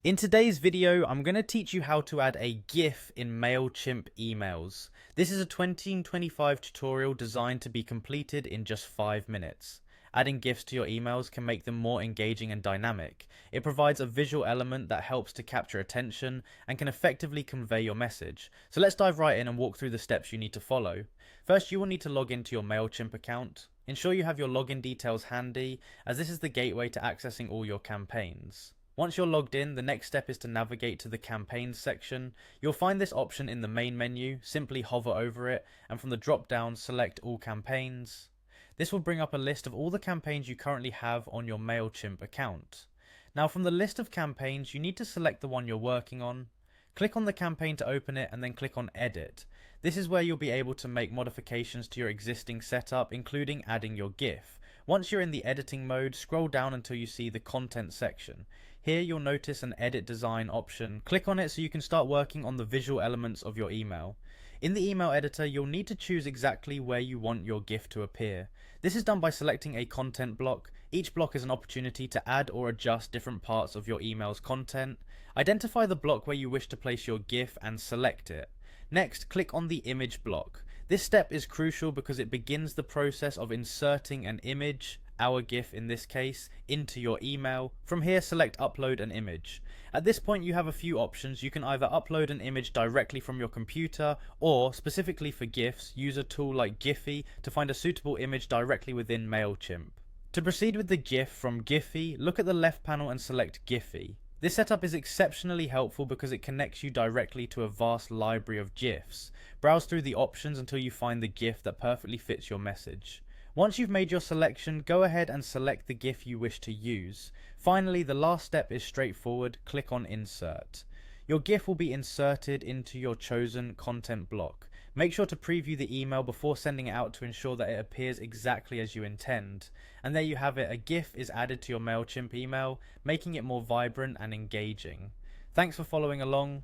In today's video, I'm going to teach you how to add a GIF in Mailchimp emails. This is a 2025 tutorial designed to be completed in just 5 minutes. Adding GIFs to your emails can make them more engaging and dynamic. It provides a visual element that helps to capture attention and can effectively convey your message. So let's dive right in and walk through the steps you need to follow. First, you will need to log into your Mailchimp account. Ensure you have your login details handy, as this is the gateway to accessing all your campaigns. Once you're logged in, the next step is to navigate to the campaigns section. You'll find this option in the main menu. Simply hover over it, and from the drop down select all campaigns. This will bring up a list of all the campaigns you currently have on your Mailchimp account. Now, from the list of campaigns, you need to select the one you're working on. Click on the campaign to open it and then click on edit. This is where you'll be able to make modifications to your existing setup, including adding your GIF. Once you're in the editing mode, scroll down until you see the content section. Here you'll notice an edit design option. Click on it so you can start working on the visual elements of your email. In the email editor, you'll need to choose exactly where you want your GIF to appear. This is done by selecting a content block. Each block is an opportunity to add or adjust different parts of your email's content. Identify the block where you wish to place your GIF and select it. Next, click on the image block. This step is crucial because it begins the process of inserting an image, our GIF in this case, into your email. From here, select upload an image. At this point, you have a few options. You can either upload an image directly from your computer, or specifically for GIFs, use a tool like Giphy to find a suitable image directly within Mailchimp. To proceed with the GIF from Giphy, look at the left panel and select Giphy. This setup is exceptionally helpful because it connects you directly to a vast library of GIFs. Browse through the options until you find the GIF that perfectly fits your message. Once you've made your selection, go ahead and select the GIF you wish to use. Finally, the last step is straightforward. Click on Insert. Your GIF will be inserted into your chosen content block. Make sure to preview the email before sending it out to ensure that it appears exactly as you intend. And there you have it, a GIF is added to your Mailchimp email, making it more vibrant and engaging. Thanks for following along.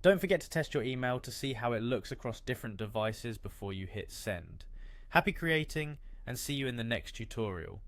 Don't forget to test your email to see how it looks across different devices before you hit send. Happy creating, and see you in the next tutorial.